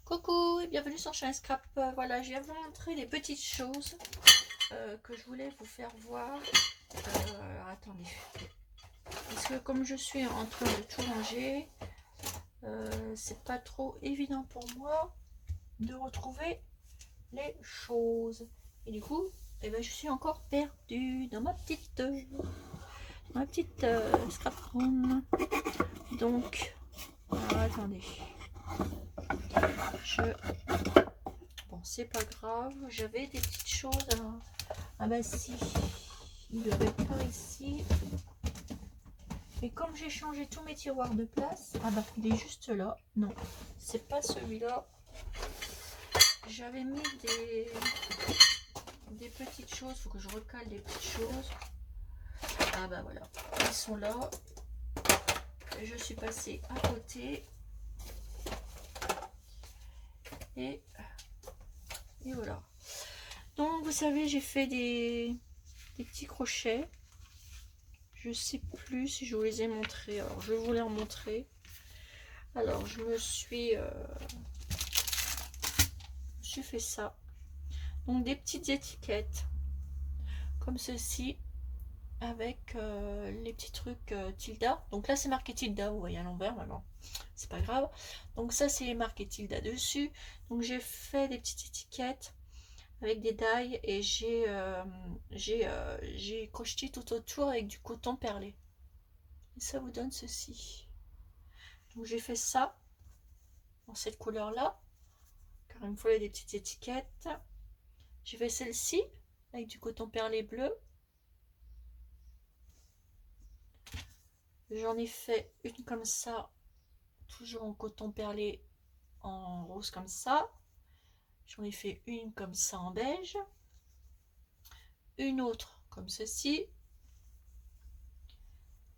Coucou et bienvenue sur Chain Scrap. Voilà, je viens vous montrer les petites choses que je voulais vous faire voir. Attendez, parce que comme je suis en train de tout ranger, c'est pas trop évident pour moi de retrouver les choses. Et du coup, eh ben, je suis encore perdue dans ma petite scrap room. Donc, alors, attendez. Bon, c'est pas grave, j'avais des petites choses ah bah si, il devait être par ici. Et comme j'ai changé tous mes tiroirs de place, ah bah il est juste là. Non, c'est pas celui-là. J'avais mis des petites choses, faut que je recale des petites choses. Ah bah voilà, ils sont là. Je suis passée à côté. Et voilà. Donc vous savez, j'ai fait des petits crochets. Je sais plus si je vous les ai montrés. Alors je vais vous les remontrer. Alors je me suis fait ça. Donc des petites étiquettes comme ceci avec les petits trucs Tilda. Donc là c'est marqué Tilda, vous voyez à l'envers maintenant. C'est pas grave. Donc ça c'est marqué Tilda dessus. Donc j'ai fait des petites étiquettes avec des die et j'ai crocheté tout autour avec du coton perlé. Et ça vous donne ceci. Donc j'ai fait ça dans cette couleur là, car il me fallait des petites étiquettes. J'ai fait celle-ci avec du coton perlé bleu. J'en ai fait une comme ça, toujours en coton perlé en rose comme ça. J'en ai fait une comme ça en beige. Une autre comme ceci.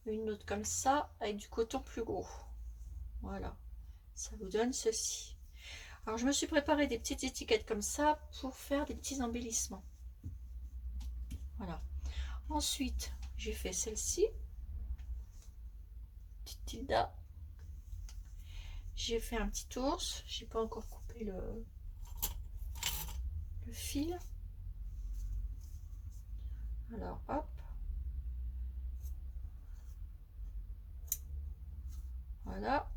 Une autre comme ça avec du coton plus gros. Voilà, ça vous donne ceci. Alors je me suis préparé des petites étiquettes comme ça pour faire des petits embellissements. Voilà. Ensuite, j'ai fait celle-ci. Petite Tilda. J'ai fait un petit ours. J'ai pas encore coupé le fil. Alors hop. Voilà.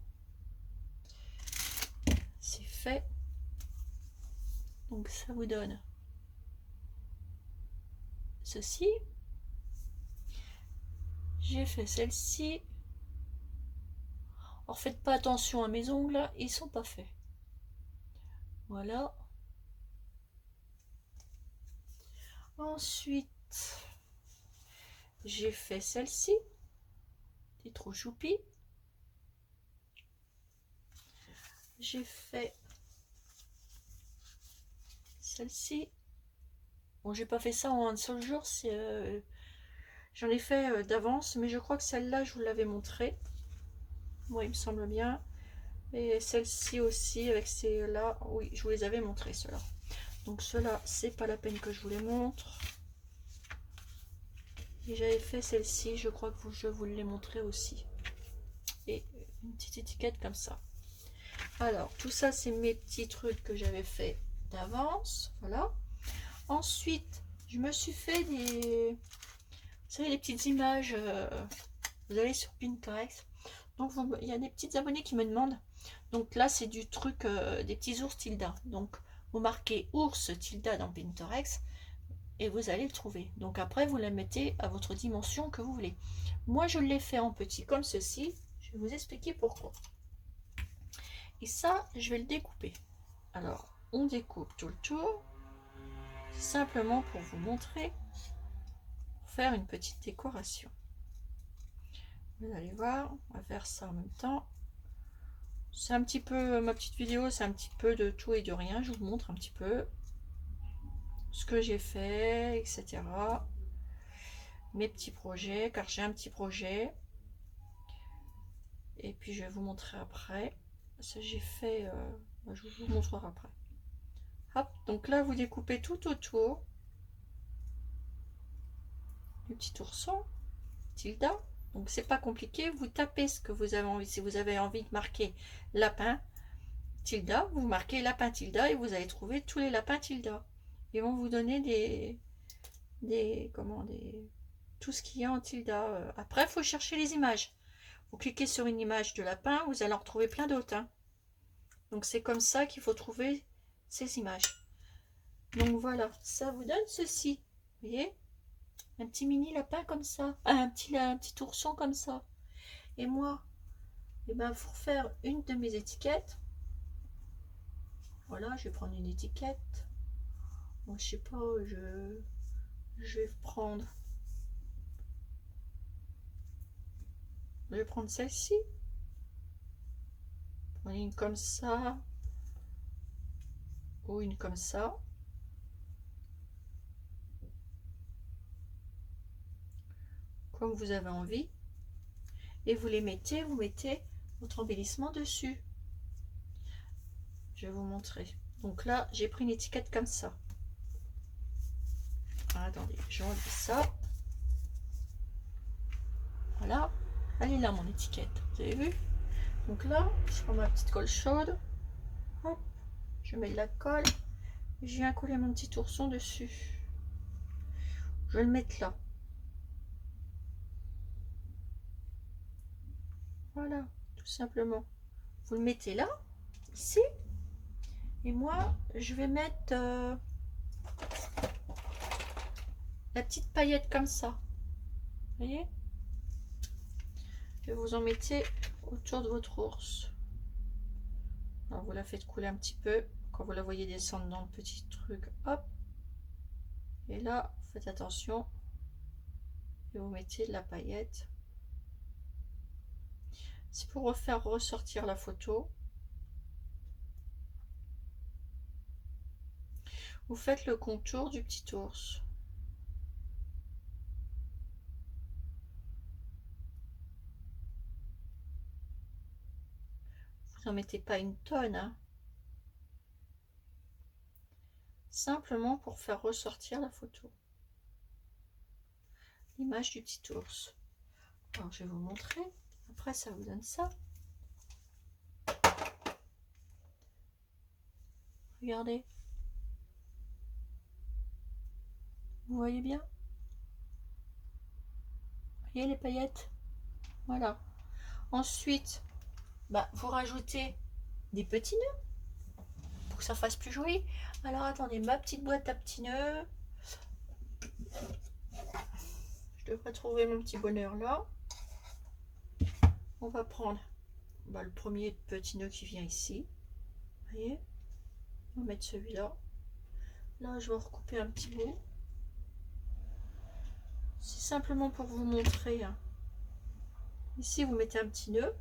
C'est fait. Donc ça vous donne ceci. J'ai fait celle-ci. Alors faites pas attention à mes ongles, ils sont pas faits. Voilà. Ensuite, j'ai fait celle-ci. T'es trop choupi. J'ai fait celle-ci. Bon, j'ai pas fait ça en un seul jour, j'en ai fait d'avance, mais je crois que celle-là, je vous l'avais montré. Moi, il me semble bien. Et celle-ci aussi, avec ces-là, oui, je vous les avais montrés, ceux-là. Donc ceux-là, c'est pas la peine que je vous les montre. Et j'avais fait celle-ci, je crois que je vous l'ai montré aussi. Et une petite étiquette comme ça. Alors, tout ça, c'est mes petits trucs que j'avais fait d'avance. Voilà. Ensuite, je me suis fait vous savez, les petites images. Vous allez sur Pinterest. Donc, il y a des petites abonnées qui me demandent. Donc là, c'est du truc des petits ours Tilda. Donc, vous marquez ours Tilda dans Pinterest et vous allez le trouver. Donc après, vous la mettez à votre dimension que vous voulez. Moi, je l'ai fait en petit comme ceci. Je vais vous expliquer pourquoi. Et ça, je vais le découper. Alors, on découpe tout le tour. Simplement pour vous montrer, pour faire une petite décoration. Vous allez voir, on va faire ça en même temps. C'est un petit peu, ma petite vidéo, c'est un petit peu de tout et de rien. Je vous montre un petit peu ce que j'ai fait, etc. Mes petits projets, car j'ai un petit projet. Et puis je vais vous montrer après. Ça j'ai fait, je vous montrerai après. Hop, donc là vous découpez tout autour du petit ourson, Tilda. Donc c'est pas compliqué, vous tapez ce que vous avez envie. Si vous avez envie de marquer lapin, Tilda, vous marquez lapin Tilda et vous allez trouver tous les lapins Tilda. Ils vont vous donner tout ce qu'il y a en Tilda. Après, il faut chercher les images. Vous cliquez sur une image de lapin, vous allez en retrouver plein d'autres. Hein. Donc c'est comme ça qu'il faut trouver ces images. Donc voilà, ça vous donne ceci. Vous voyez? Un petit mini lapin comme ça. Un petit ourson comme ça. Et moi, eh ben, pour faire une de mes étiquettes, voilà, je vais prendre une étiquette. Bon, je sais pas, je vais prendre. Je vais prendre celle-ci. Une comme ça. Ou une comme ça. Comme vous avez envie. Et vous les mettez, vous mettez votre embellissement dessus. Je vais vous montrer. Donc là, j'ai pris une étiquette comme ça. Ah, attendez, j'enlève ça. Voilà. Elle est là, mon étiquette. Vous avez vu? Donc là, je prends ma petite colle chaude. Hop, je mets de la colle. Et je viens coller mon petit ourson dessus. Je vais le mettre là. Voilà, tout simplement. Vous le mettez là, ici. Et moi, je vais mettre la petite paillette comme ça. Vous voyez? Et vous en mettez autour de votre ours. Alors vous la faites couler un petit peu. Quand vous la voyez descendre dans le petit truc, hop. Et là, faites attention. Et vous mettez de la paillette. C'est pour refaire ressortir la photo. Vous faites le contour du petit ours. Vous n'en mettez pas une tonne. Hein. Simplement pour faire ressortir la photo. L'image du petit ours. Alors je vais vous montrer. Après ça vous donne ça. Regardez. Vous voyez bien? Vous voyez les paillettes? Voilà. Ensuite, vous rajoutez des petits nœuds pour que ça fasse plus joli. Alors attendez, ma petite boîte à petits nœuds. Je devrais trouver mon petit bonheur là. On va prendre le premier petit nœud qui vient ici. Vous voyez? On va mettre celui-là. Là, je vais recouper un petit bout. C'est simplement pour vous montrer. Hein. Ici, vous mettez un petit nœud.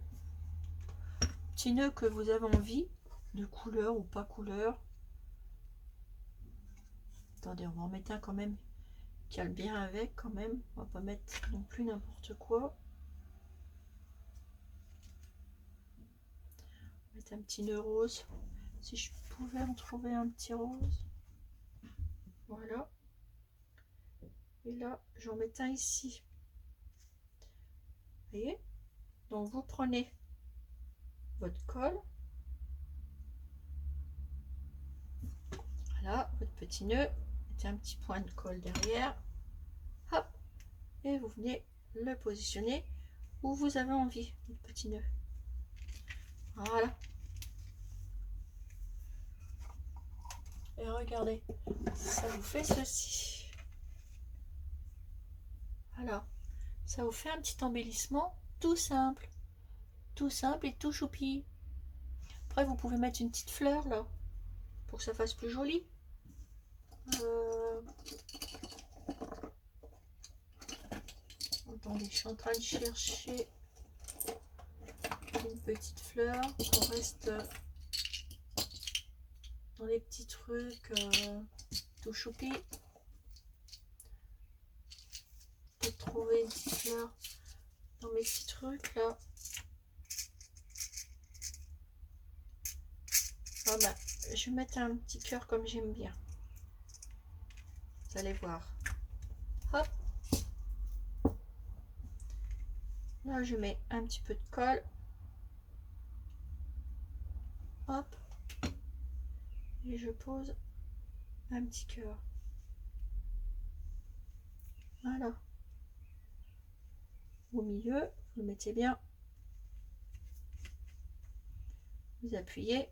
Petit nœud que vous avez envie, de couleur ou pas couleur. Attendez, on va en mettre un quand même qui a le bien avec quand même. On va pas mettre non plus n'importe quoi. On va mettre un petit nœud rose. Si je pouvais en trouver un petit rose. Voilà. Et là, j'en mets un ici. Vous voyez? Donc vous prenez votre colle. Voilà, votre petit nœud. Mettez un petit point de colle derrière. Hop. Et vous venez le positionner où vous avez envie, votre petit nœud. Voilà. Et regardez, ça vous fait ceci. Voilà. Ça vous fait un petit embellissement tout simple. Tout simple et tout choupi. Après, vous pouvez mettre une petite fleur là, pour que ça fasse plus joli. Attendez, je suis en train de chercher une petite fleur. On reste dans les petits trucs tout choupi. Peut-être trouver une petite fleur dans mes petits trucs là. Voilà, je vais mettre un petit cœur comme j'aime bien. Vous allez voir. Hop. Là, je mets un petit peu de colle. Hop. et je pose un petit cœur. Voilà. Au milieu, vous le mettez bien. Vous appuyez.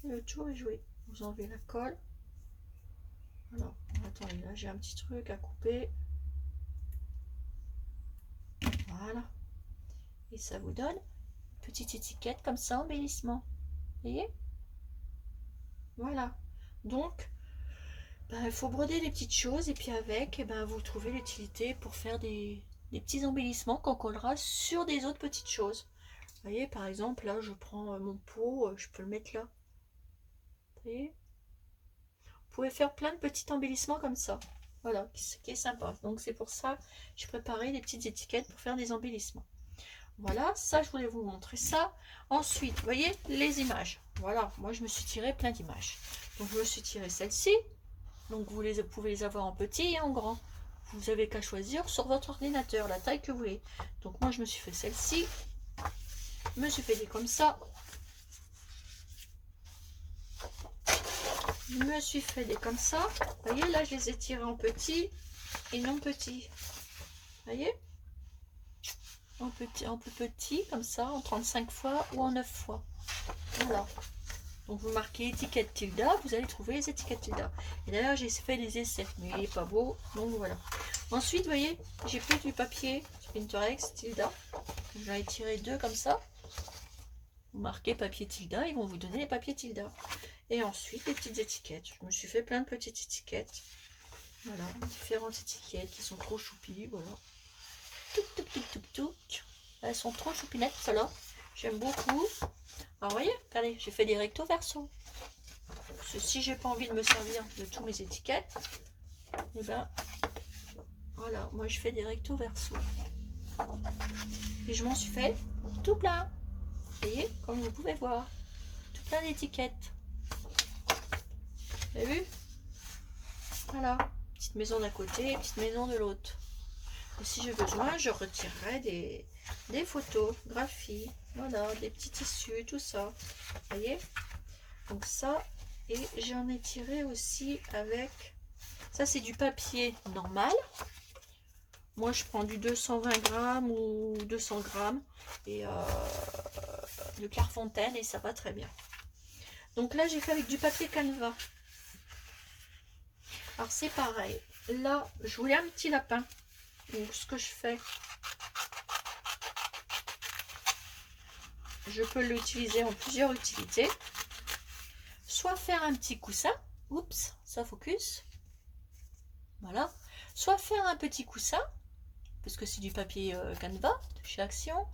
Et le tour est joué. Vous enlevez la colle. Alors, attendez, là j'ai un petit truc à couper. Voilà. Et ça vous donne une petite étiquette comme ça, embellissement. Vous voyez? Voilà. Donc, il faut broder des petites choses et puis avec, vous trouvez l'utilité pour faire des petits embellissements qu'on collera sur des autres petites choses. Vous voyez, par exemple, là, je prends mon pot, je peux le mettre là. Vous voyez? Vous pouvez faire plein de petits embellissements comme ça. Voilà, ce qui est sympa. Donc, c'est pour ça que j'ai préparé des petites étiquettes pour faire des embellissements. Voilà, ça, je voulais vous montrer ça. Ensuite, vous voyez, les images. Voilà, moi, je me suis tiré plein d'images. Donc, je me suis tiré celle-ci. Donc, vous pouvez les avoir en petit et en grand. Vous avez qu'à choisir sur votre ordinateur la taille que vous voulez. Donc, moi, je me suis fait celle-ci. Je me suis fait des comme ça. Je me suis fait des comme ça. Vous voyez, là, je les ai tirés en petit et non petit. Vous voyez? En plus petit, comme ça, en 35 fois ou en 9 fois. Voilà. Donc vous marquez étiquette Tilda, vous allez trouver les étiquettes Tilda. Et d'ailleurs j'ai fait des essais, mais il n'est pas beau, donc voilà. Ensuite, vous voyez, j'ai pris du papier Spinterex Tilda. J'en ai tiré 2 comme ça. Vous marquez papier Tilda, ils vont vous donner les papiers Tilda. Et ensuite, les petites étiquettes. Je me suis fait plein de petites étiquettes. Voilà, différentes étiquettes qui sont trop choupies, voilà. Elles sont trop choupinettes, celles-là. J'aime beaucoup. Alors, vous voyez, regardez, j'ai fait des recto verso. Parce que si j'ai pas envie de me servir de toutes mes étiquettes, et voilà, moi je fais des recto verso. Et je m'en suis fait tout plein. Vous voyez, comme vous pouvez voir, tout plein d'étiquettes. Vous avez vu? Voilà, petite maison d'un côté, petite maison de l'autre. Et si j'ai besoin, je retirerai des photographies, voilà, des petits tissus, tout ça. Vous voyez? Donc ça, et j'en ai tiré aussi avec, ça c'est du papier normal. Moi je prends du 220 grammes ou 200 grammes et de Clairefontaine et ça va très bien. Donc là j'ai fait avec du papier Canva. Alors c'est pareil. Là je voulais un petit lapin. Donc ce que je fais, je peux l'utiliser en plusieurs utilités. Soit faire un petit coussin. Oups, ça focus. Voilà. Soit faire un petit coussin, parce que c'est du papier Canva de chez Action.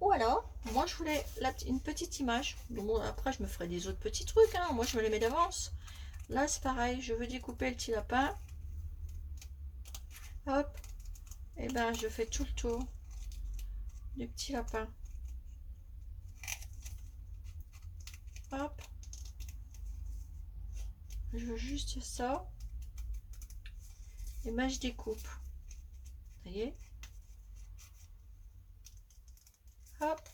Ou alors, moi je voulais une petite image. Bon, après je me ferai des autres petits trucs, hein. Moi je me les mets d'avance. Là c'est pareil, je veux découper le petit lapin. Hop. Et je fais tout le tour du petit lapin. Hop. Je veux juste ça. Et je découpe. Vous voyez? Hop.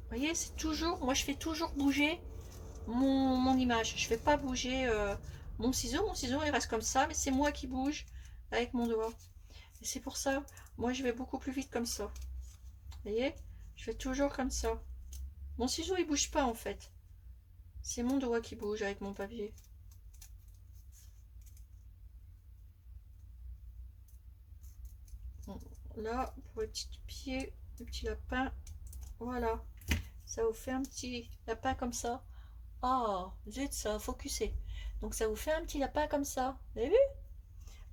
Vous voyez, c'est toujours, moi je fais toujours bouger mon image. Je fais pas bouger mon ciseau. Mon ciseau il reste comme ça, mais c'est moi qui bouge avec mon doigt. Et c'est pour ça, moi je vais beaucoup plus vite comme ça. Vous voyez? Je fais toujours comme ça. Mon ciseau il bouge pas en fait. C'est mon doigt qui bouge avec mon papier. Bon, là, pour le petit pied, le petit lapin, voilà. Ça vous fait un petit lapin comme ça. Ah, zut, ça a focusé. Donc ça vous fait un petit lapin comme ça. Vous avez vu?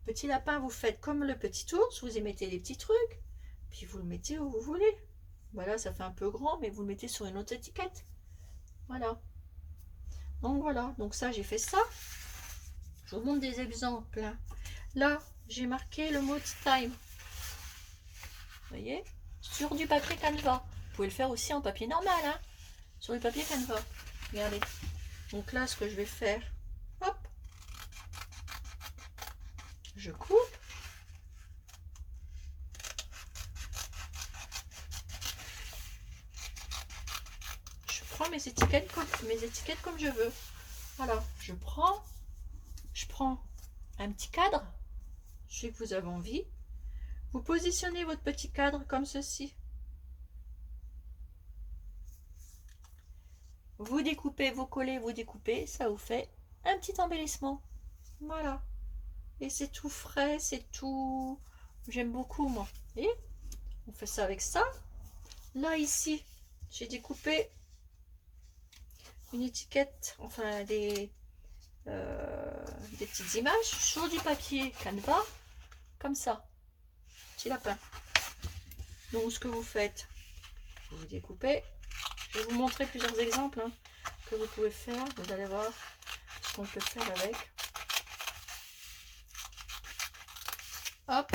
Petit lapin, vous faites comme le petit ours, vous y mettez des petits trucs, puis vous le mettez où vous voulez. Voilà, ça fait un peu grand, mais vous le mettez sur une autre étiquette. Voilà. Donc voilà, donc ça j'ai fait ça. Je vous montre des exemples. Là, j'ai marqué le mot time. Vous voyez? Sur du papier Canva. Vous pouvez le faire aussi en papier normal, hein? Sur le papier Canva. Regardez. Donc là, ce que je vais faire, hop, je coupe. Je prends mes étiquettes comme je veux. Voilà, je prends un petit cadre, celui que vous avez envie. Vous positionnez votre petit cadre comme ceci. Vous découpez, vous collez, vous découpez, ça vous fait un petit embellissement. Voilà. Et c'est tout frais, c'est tout... J'aime beaucoup, moi. Et on fait ça avec ça. Là, ici, j'ai découpé une étiquette, enfin des petites images sur du papier Canva, comme ça. Petit lapin. Donc, ce que vous faites, vous découpez. Je vais vous montrer plusieurs exemples hein, que vous pouvez faire. Vous allez voir ce qu'on peut faire avec. Hop,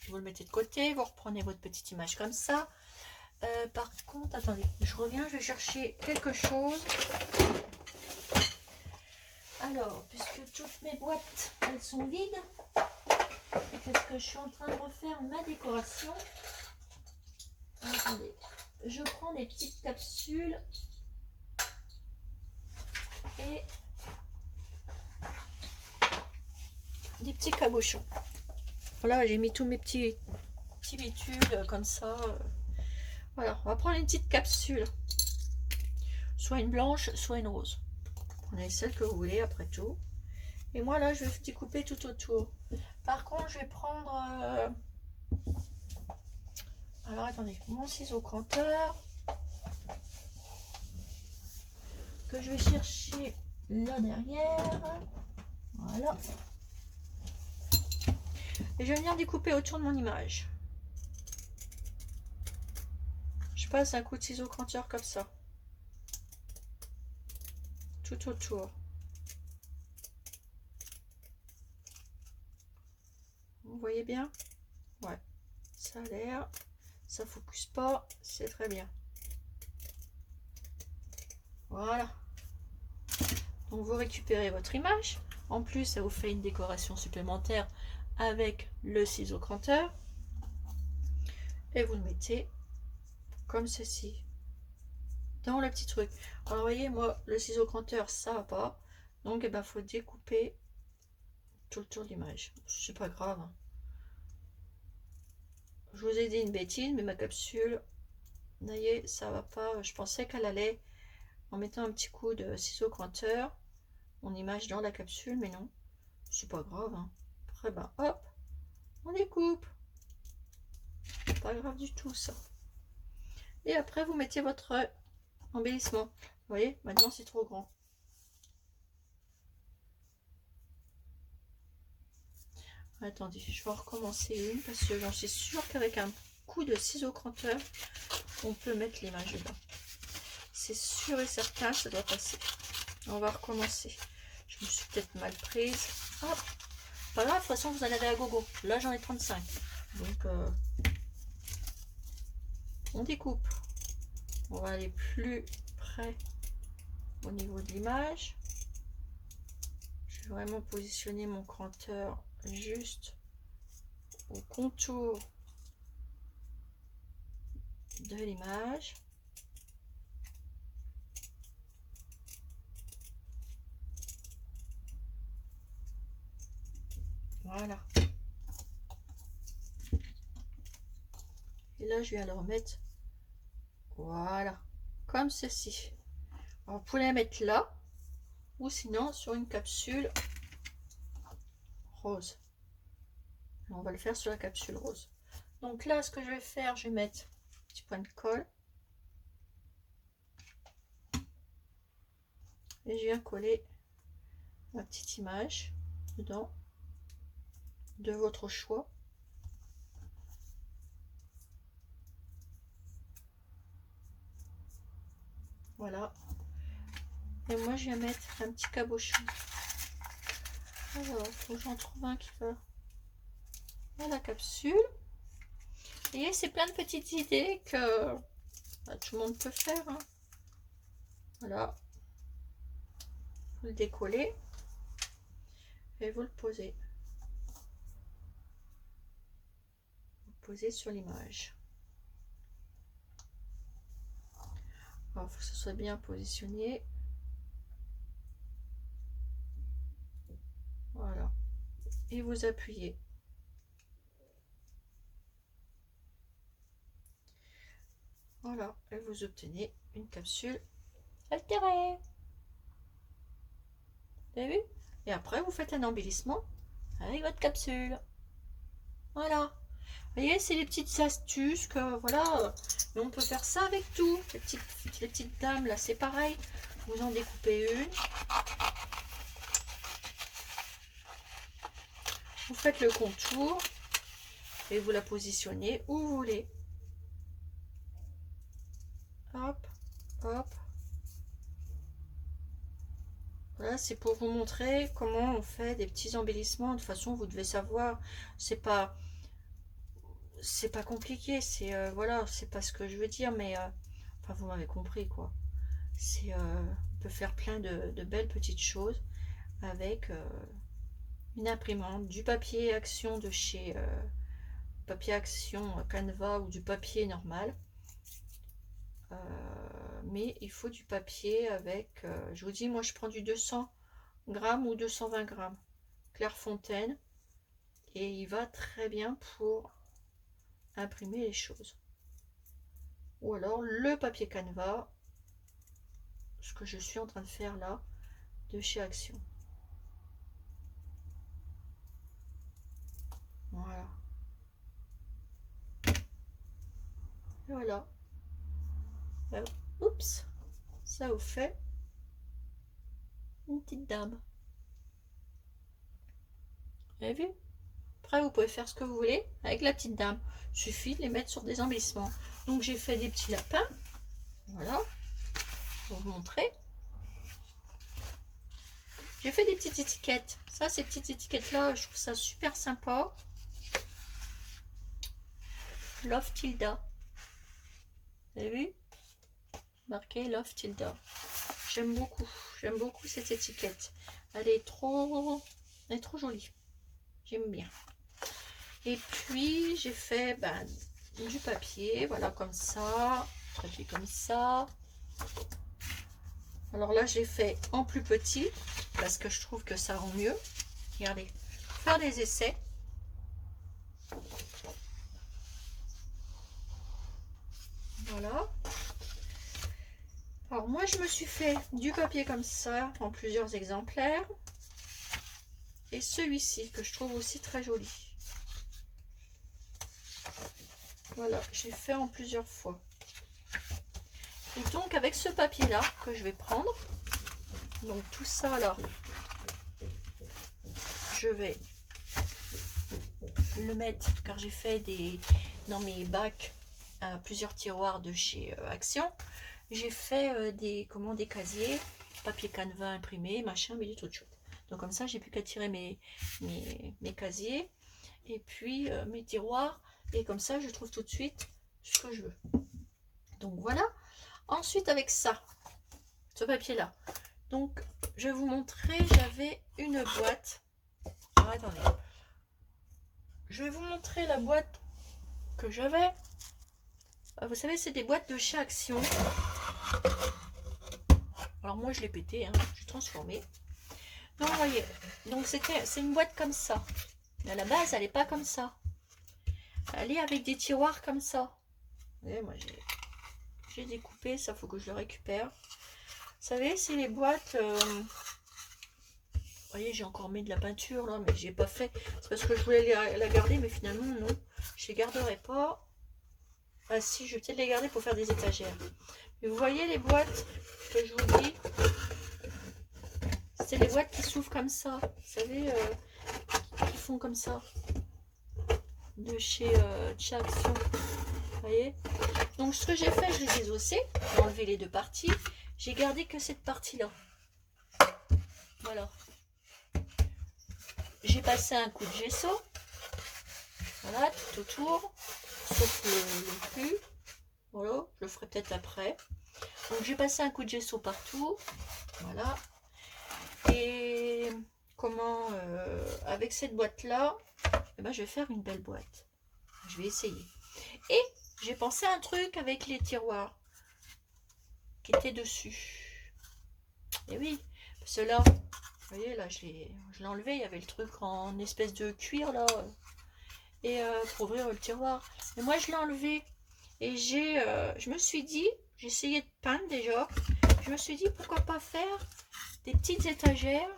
vous le mettez de côté, vous reprenez votre petite image comme ça. Par contre, attendez, je reviens, je vais chercher quelque chose. Alors, puisque toutes mes boîtes, elles sont vides, et que je suis en train de refaire ma décoration, attendez, je prends des petites capsules et des petits cabochons. Voilà, j'ai mis tous mes petits bitules comme ça. Voilà, on va prendre une petite capsule, soit une blanche, soit une rose. Prenez celle que vous voulez après tout. Et moi là, je vais découper tout autour. Par contre, je vais prendre... alors attendez, mon ciseau cranteur que je vais chercher là derrière. Voilà. Et je vais venir découper autour de mon image. Je passe un coup de ciseau cranteur comme ça. Tout autour. Vous voyez bien? Ouais. Ça a l'air. Ça focus pas. C'est très bien. Voilà. Donc vous récupérez votre image. En plus, ça vous fait une décoration supplémentaire avec le ciseau cranteur. Et vous le mettez comme ceci. Dans le petit truc. Alors vous voyez, moi, le ciseau cranteur, ça va pas. Donc, il faut découper tout le tour de l'image. C'est pas grave. Je vous ai dit une bêtise, mais ma capsule, vous voyez, ça va pas. Je pensais qu'elle allait, en mettant un petit coup de ciseau cranteur, mon image dans la capsule, mais non. C'est pas grave. Hein. Après, hop, on découpe. Pas grave du tout, ça. Et après, vous mettez votre embellissement. Vous voyez, maintenant, c'est trop grand. Attendez, je vais recommencer une parce que j'en suis sûre qu'avec un coup de ciseau cranteur, on peut mettre l'image dedans. C'est sûr et certain, ça doit passer. On va recommencer. Je me suis peut-être mal prise. Hop. Pas grave, de toute façon, vous en avez à gogo. Là, j'en ai 35. Donc, on découpe. On va aller plus près au niveau de l'image. Je vais vraiment positionner mon cranteur juste au contour de l'image. Voilà. Et là, je viens le remettre. Voilà. Comme ceci. Alors, vous pouvez la mettre là. Ou sinon sur une capsule rose. On va le faire sur la capsule rose. Donc là, ce que je vais faire, je vais mettre un petit point de colle. Et je viens coller ma petite image dedans de votre choix. Voilà. Et moi, je viens mettre un petit cabochon. Alors, il faut que j'en trouve un qui va dans la capsule. Et c'est plein de petites idées que tout le monde peut faire. Hein. Voilà. Vous le décollez et vous le posez. Vous le posez sur l'image. Alors, il faut que ce soit bien positionné. Voilà. Et vous appuyez. Voilà. Et vous obtenez une capsule altérée. Vous avez vu? Et après, vous faites un embellissement avec votre capsule. Voilà. Vous voyez, c'est les petites astuces que, voilà. Mais on peut faire ça avec tout. Les petites dames, là, c'est pareil. Vous en découpez une. Vous faites le contour. Et vous la positionnez où vous voulez. Hop, hop. Voilà, c'est pour vous montrer comment on fait des petits embellissements. De toute façon, vous devez savoir, c'est pas compliqué. C'est voilà, c'est pas ce que je veux dire, mais enfin, vous m'avez compris quoi. C'est on peut faire plein de belles petites choses avec une imprimante, du papier Action de chez Papier Action Canva ou du papier normal. Mais il faut du papier avec, je vous dis, moi je prends du 200 grammes ou 220 grammes Clairefontaine et il va très bien pour imprimer les choses. Ou alors le papier Canva, ce que je suis en train de faire là, de chez Action. Voilà. Et voilà. Oups, ça vous fait une petite dame. Vous avez vu? Après, vous pouvez faire ce que vous voulez avec la petite dame. Il suffit de les mettre sur des embellissements. Donc, j'ai fait des petits lapins. Voilà. Pour vous montrer. J'ai fait des petites étiquettes. Ça, ces petites étiquettes-là, je trouve ça super sympa. Love Tilda. Vous avez vu? Marqué Love Tilda. J'aime beaucoup. J'aime beaucoup cette étiquette. Elle est trop jolie. J'aime bien. Et puis, j'ai fait du papier. Voilà, comme ça. Papier comme ça. Alors là, j'ai fait en plus petit. Parce que je trouve que ça rend mieux. Regardez. Faire des essais. Voilà. Alors moi, je me suis fait du papier comme ça, en plusieurs exemplaires. Et celui-ci, que je trouve aussi très joli. Voilà, j'ai fait en plusieurs fois. Et donc, avec ce papier-là, que je vais prendre, donc tout ça, là, je vais le mettre, car j'ai fait dans mes bacs, plusieurs tiroirs de chez Action. J'ai fait des casiers, papier Canva imprimé, machin, mais du tout de chouette. Donc comme ça, j'ai plus qu'à tirer mes casiers et puis mes tiroirs. Et comme ça, je trouve tout de suite ce que je veux. Donc voilà. Ensuite, avec ça, ce papier-là. Donc, je vais vous montrer, j'avais une boîte. Ah, attendez. Je vais vous montrer la boîte que j'avais. Vous savez, c'est des boîtes de chez Action. Alors moi, je l'ai pété, hein, je l'ai transformé. Donc, vous voyez, donc c'est une boîte comme ça. Mais à la base, elle n'est pas comme ça. Elle est avec des tiroirs comme ça. Vous voyez, moi, j'ai découpé, ça faut que je le récupère. Vous savez, c'est les boîtes... vous voyez, j'ai encore mis de la peinture, là, mais j'ai pas fait. C'est parce que je voulais la garder, mais finalement, non. Je les garderai pas. Ah si, je vais peut-être les garder pour faire des étagères. Mais vous voyez les boîtes que je vous dis, c'est les boîtes qui s'ouvrent comme ça. Vous savez, qui font comme ça. De chez Action. Vous voyez? Donc ce que j'ai fait, je les ai désossé. J'ai enlevé les deux parties. J'ai gardé que cette partie-là. Voilà. J'ai passé un coup de gesso. Voilà, tout autour. Sauf le plus. Voilà, je le ferai peut-être après. Donc j'ai passé un coup de gesso partout. Voilà. Et comment avec cette boîte là, eh ben, je vais faire une belle boîte. Je vais essayer. Et j'ai pensé à un truc avec les tiroirs qui était dessus. Et oui, parce que là, vous voyez, là, je l'ai enlevé. Il y avait le truc en espèce de cuir, là. Et pour ouvrir le tiroir. Et moi, je l'ai enlevé. Et je me suis dit, j'ai essayé de peindre déjà. Je me suis dit, pourquoi pas faire des petites étagères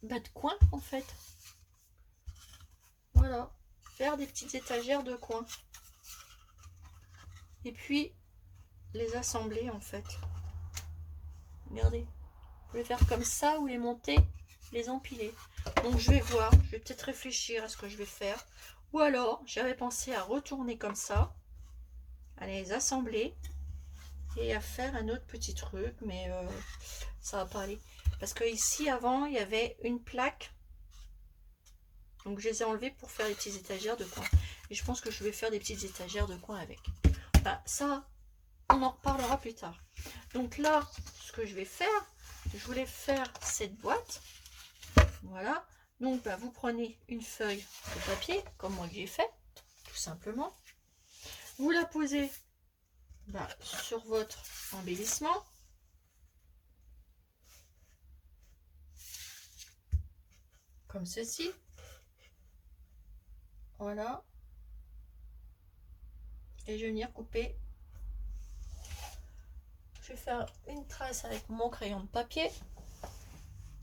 de coin, en fait. Voilà. Faire des petites étagères de coin. Et puis, les assembler, en fait. Regardez. Vous pouvez faire comme ça ou les monter, les empiler. Donc, je vais voir. Je vais peut-être réfléchir à ce que je vais faire. Ou alors, j'avais pensé à retourner comme ça. À les assembler. Et à faire un autre petit truc. Mais ça va pas aller. Parce que ici, avant, il y avait une plaque. Donc, je les ai enlevées pour faire les petites étagères de coin. Et je pense que je vais faire des petites étagères de coin avec. Enfin, ça, on en reparlera plus tard. Donc là, ce que je vais faire, je voulais faire cette boîte. Voilà. Donc, vous prenez une feuille de papier, comme moi que j'ai fait, tout simplement. Vous la posez sur votre embellissement. Comme ceci. Voilà. Et je vais venir couper. Je vais faire une trace avec mon crayon de papier.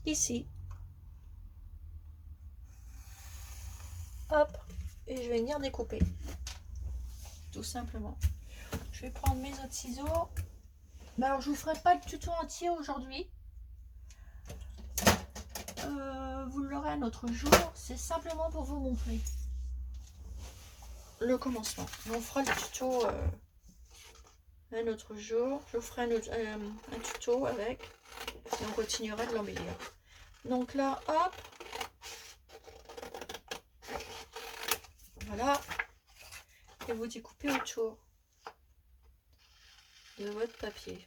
Ici. Hop. Et je vais venir découper. Tout simplement. Je vais prendre mes autres ciseaux. Alors, je vous ferai pas le tuto entier aujourd'hui. Vous l'aurez un autre jour. C'est simplement pour vous montrer le commencement. On fera le tuto un autre jour. Je vous ferai un tuto avec. Et on continuera de l'embellir. Donc là, hop. Voilà. Et vous découpez autour de votre papier.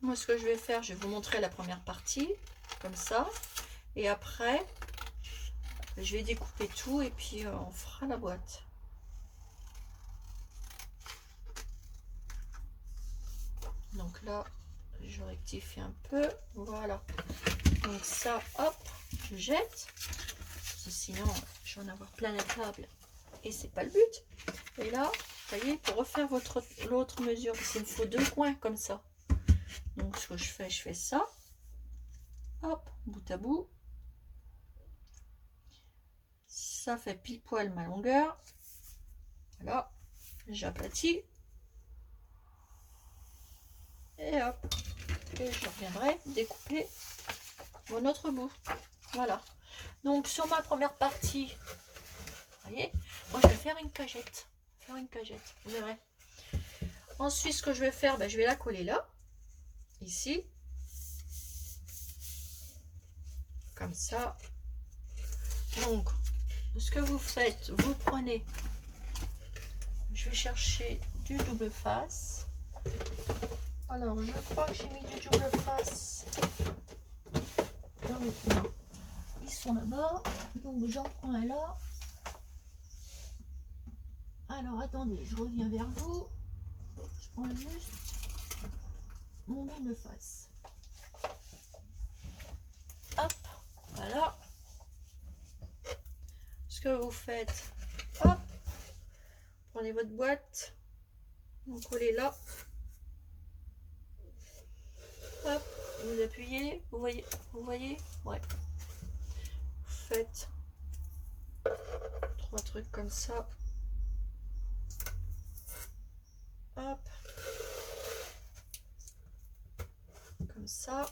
Moi, ce que je vais faire, je vais vous montrer la première partie, comme ça. Et après, je vais découper tout et puis on fera la boîte. Donc là, je rectifie un peu. Voilà. Donc ça, hop, je jette. Sinon, je vais en avoir plein la table. Et c'est pas le but. Et là, vous voyez, pour refaire l'autre mesure, parce qu'il me faut 2 coins comme ça. Donc ce que je fais ça. Hop, bout à bout. Ça fait pile poil ma longueur. Voilà. J'aplatis. Et hop. Et je reviendrai découper mon autre bout. Voilà. Donc sur ma première partie, vous voyez, moi je vais faire une cagette. Vous verrez. Ensuite, ce que je vais faire, je vais la coller là. Ici. Comme ça. Donc, ce que vous faites, vous prenez, je vais chercher du double face. Alors, je crois que j'ai mis du double face. Non, ils sont là-bas. Donc, j'en prends un là. Alors, attendez, je reviens vers vous. Je prends juste mon double face. Hop, voilà. Ce que vous faites, hop, prenez votre boîte, vous collez là. Hop, vous appuyez, vous voyez, ouais. Vous faites 3 trucs comme ça. Hop, comme ça.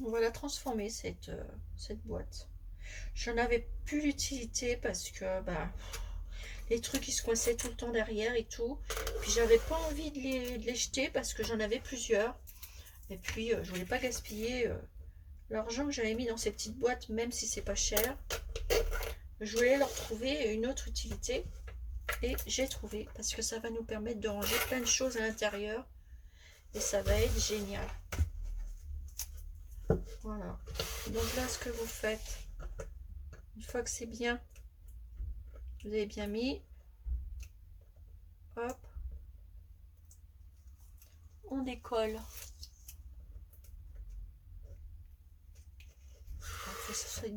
On va la transformer cette boîte. J'en avais plus l'utilité parce que les trucs ils se coinçaient tout le temps derrière et tout. Puis j'avais pas envie de les jeter parce que j'en avais plusieurs. Et puis je voulais pas gaspiller l'argent que j'avais mis dans ces petites boîtes, même si c'est pas cher. Je voulais leur trouver une autre utilité. Et j'ai trouvé parce que ça va nous permettre de ranger plein de choses à l'intérieur. Et ça va être génial. Voilà. Donc là, ce que vous faites, Une fois que c'est bien, vous avez bien mis, hop, on décolle. Il faut que ça soit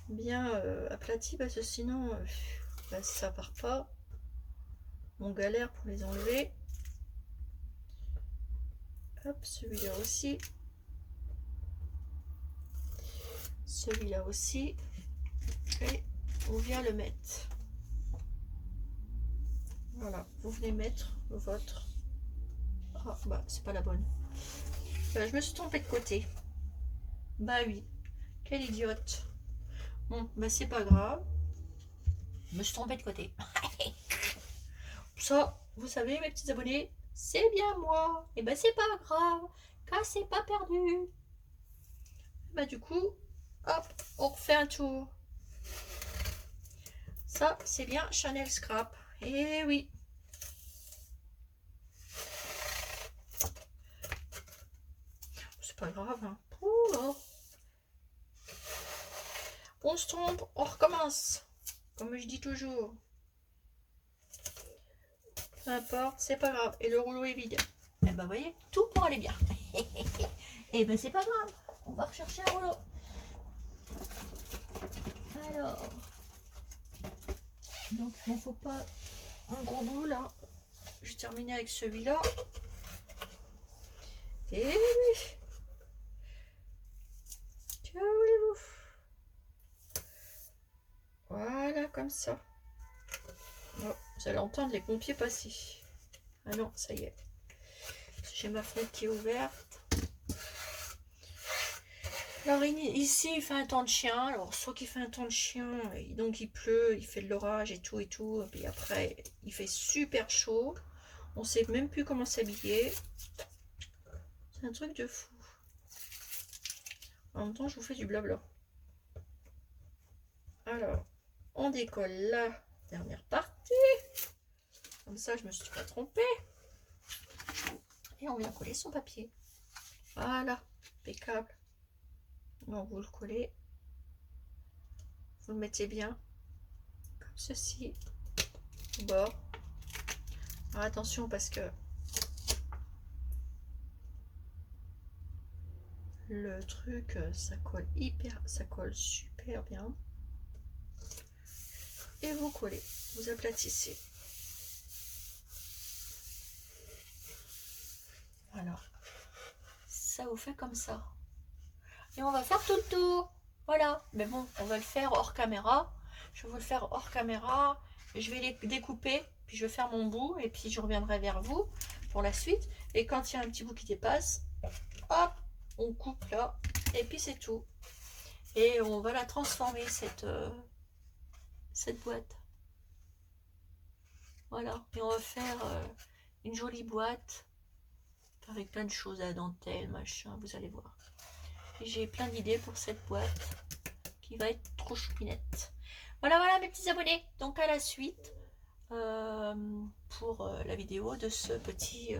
bien aplati, parce que sinon bah, ça part pas. On galère pour les enlever. Hop, celui-là aussi. Celui-là aussi. Et on vient le mettre. Voilà, vous venez mettre le vôtre. Ah bah c'est pas la bonne. Je me suis trompée de côté. Bah oui, quelle idiote. Bon, bah c'est pas grave. Je me suis trompée de côté. Ça, vous savez mes petits abonnés, c'est bien moi. Et bah c'est pas grave, car c'est pas perdu. Bah du coup, hop, on refait un tour. Ça, c'est bien Chanel Scrap. Et oui. C'est pas grave, hein. Ouh, on se trompe, on recommence. Comme je dis toujours. Peu importe, c'est pas grave. Et le rouleau est vide. Et ben, vous voyez, tout pour aller bien. Et ben, c'est pas grave. On va rechercher un rouleau. Alors. Donc, il ne faut pas un gros bout là. Je termine avec celui-là. Et oui. Que voulez-vous? Voilà, comme ça. Oh, vous allez entendre les pompiers passer. Ah non, ça y est. J'ai ma fenêtre qui est ouverte. Alors ici, il fait un temps de chien. Alors, soit qu'il fait un temps de chien, et donc il pleut, il fait de l'orage et tout. Et puis après, il fait super chaud. On sait même plus comment s'habiller. C'est un truc de fou. En même temps, je vous fais du blabla. Alors, on décolle la dernière partie. Comme ça, je me suis pas trompée. Et on vient coller son papier. Voilà, impeccable. Donc, vous le collez. Vous le mettez bien. Comme ceci. Au bord. Alors, attention parce que le truc, ça colle super bien. Et vous collez, vous aplatissez. Voilà. Ça vous fait comme ça. Et on va faire tout le tour. Voilà. Mais bon, on va le faire hors caméra. Je vais vous le faire hors caméra. Je vais les découper. Puis je vais faire mon bout. Et puis je reviendrai vers vous pour la suite. Et quand il y a un petit bout qui dépasse, hop, on coupe là. Et puis c'est tout. Et on va la transformer, cette boîte. Voilà. Et on va faire une jolie boîte avec plein de choses à dentelle, machin, vous allez voir. J'ai plein d'idées pour cette boîte qui va être trop choupinette. Voilà mes petits abonnés. Donc à la suite pour la vidéo de ce petit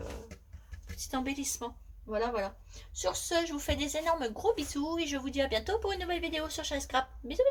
embellissement. Voilà. Sur ce, je vous fais des énormes gros bisous et je vous dis à bientôt pour une nouvelle vidéo sur Chanel Scrap. Bisous.